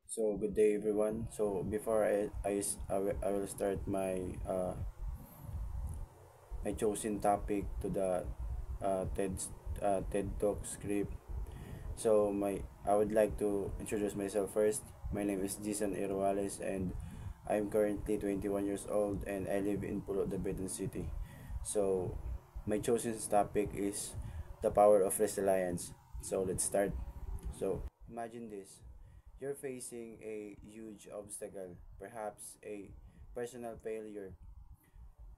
So good day everyone. So before I will start my chosen topic to the TED Talk script. So my I would like to introduce myself first. My name is Jason Irwales and I'm currently 21 years old and I live in Pulo de Betan City. So my chosen topic is the power of resilience. So let's start. So imagine this. You're facing a huge obstacle, perhaps a personal failure,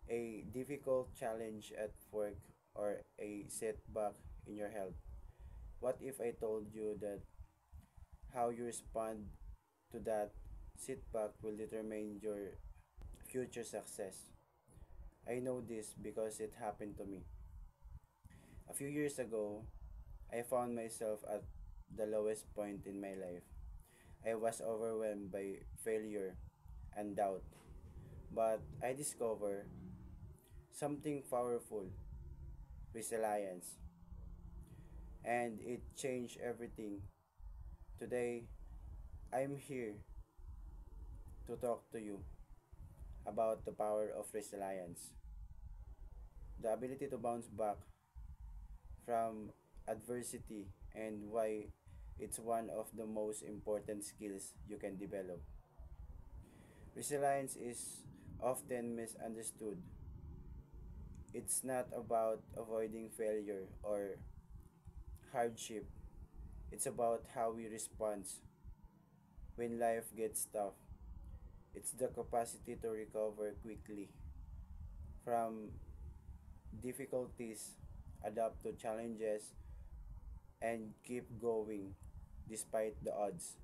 a difficult challenge at work, or a setback in your health. What if I told you that how you respond to that setback will determine your future success? I know this because it happened to me. A few years ago, I found myself at the lowest point in my life. I was overwhelmed by failure and doubt. But I discovered something powerful, resilience, and it changed everything. Today, I'm here to talk to you about the power of resilience, the ability to bounce back from adversity, and why it's one of the most important skills you can develop. Resilience is often misunderstood. It's not about avoiding failure or hardship. It's about how we respond when life gets tough. It's the capacity to recover quickly from difficulties, adapt to challenges, and keep going despite the odds.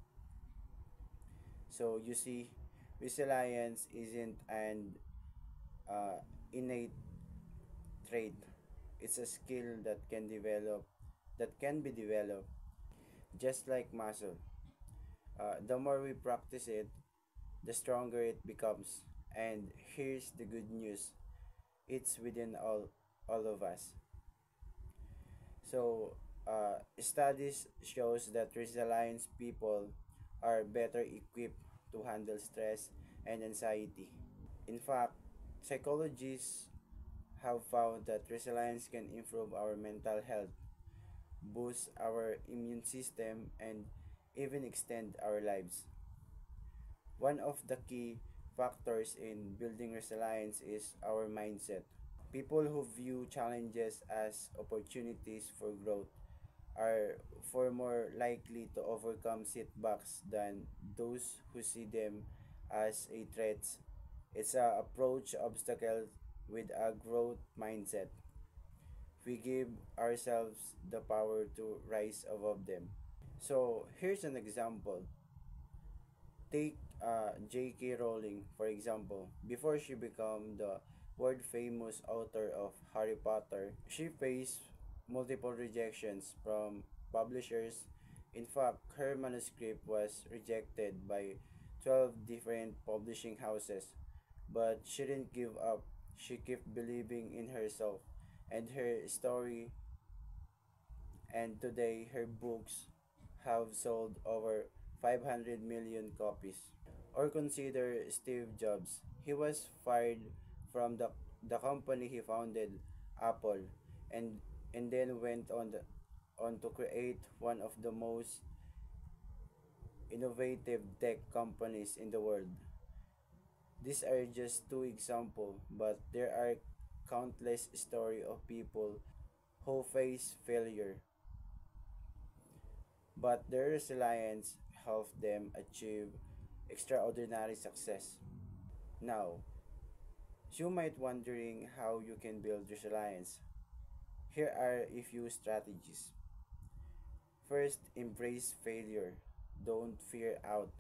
So you see, resilience isn't an uh, innate trait. It's a skill that can be developed, just like muscle. The more we practice it, the stronger it becomes. And here's the good news: it's within all of us. So, studies shows that resilient people are better equipped to handle stress and anxiety. In fact, psychologists have found that resilience can improve our mental health, boost our immune system, and even extend our lives. One of the key factors in building resilience is our mindset. People who view challenges as opportunities for growth are far more likely to overcome setbacks than those who see them as a threat. It's a approach obstacle with a growth mindset. We give ourselves the power to rise above them. So here's an example. Take J.K. Rowling, for example. Before she became the world famous author of Harry Potter, she faced multiple rejections from publishers. In fact, her manuscript was rejected by 12 different publishing houses. But she didn't give up. She kept believing in herself and her story, and today her books have sold over 500 million copies. Or consider Steve Jobs. He was fired from the company he founded, Apple, and then went on to create one of the most innovative tech companies in the world. These are just two examples, but there are countless stories of people who face failure, but their resilience helped them achieve extraordinary success. Now, you might wondering how you can build resilience. Here are a few strategies. First, embrace failure. Don't fear out.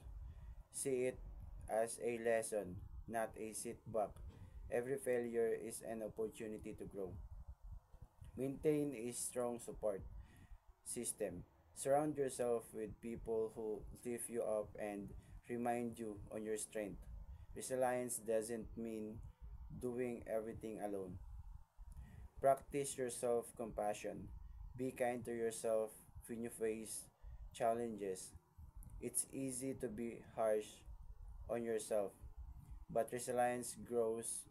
See it as a lesson, not a setback. Every failure is an opportunity to grow. Maintain a strong support system. Surround yourself with people who lift you up and remind you on your strength. Resilience doesn't mean doing everything alone. Practice your self compassion. Be kind to yourself when you face challenges. It's easy to be harsh on yourself, but resilience grows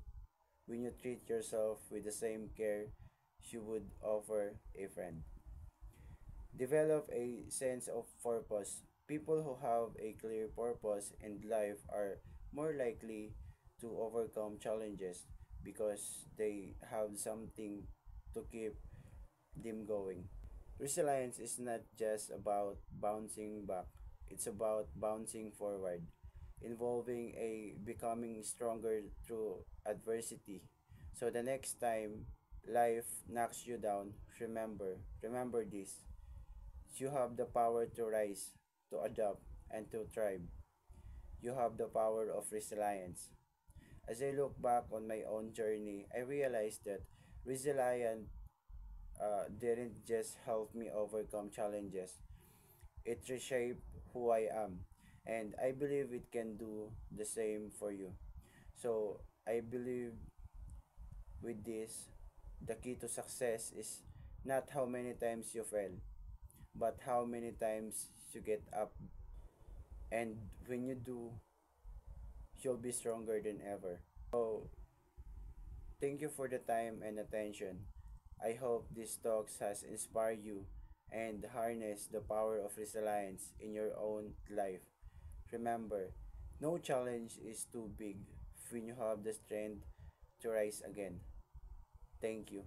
when you treat yourself with the same care you would offer a friend. Develop a sense of purpose. People who have a clear purpose in life are more likely to overcome challenges because they have something to keep them going. Resilience is not just about bouncing back, it's about bouncing forward, involving a becoming stronger through adversity. So the next time life knocks you down, remember this. You have the power to rise, to adapt, and to thrive. You have the power of resilience. As I look back on my own journey, I realized that resilience didn't just help me overcome challenges, it reshaped who I am. And I believe it can do the same for you. So I believe with this, the key to success is not how many times you fail, but how many times you get up. And when you do, you'll be stronger than ever. So thank you for the time and attention. I hope this talks has inspired you and harness the power of resilience in your own life. Remember, no challenge is too big when you have the strength to rise again. Thank you.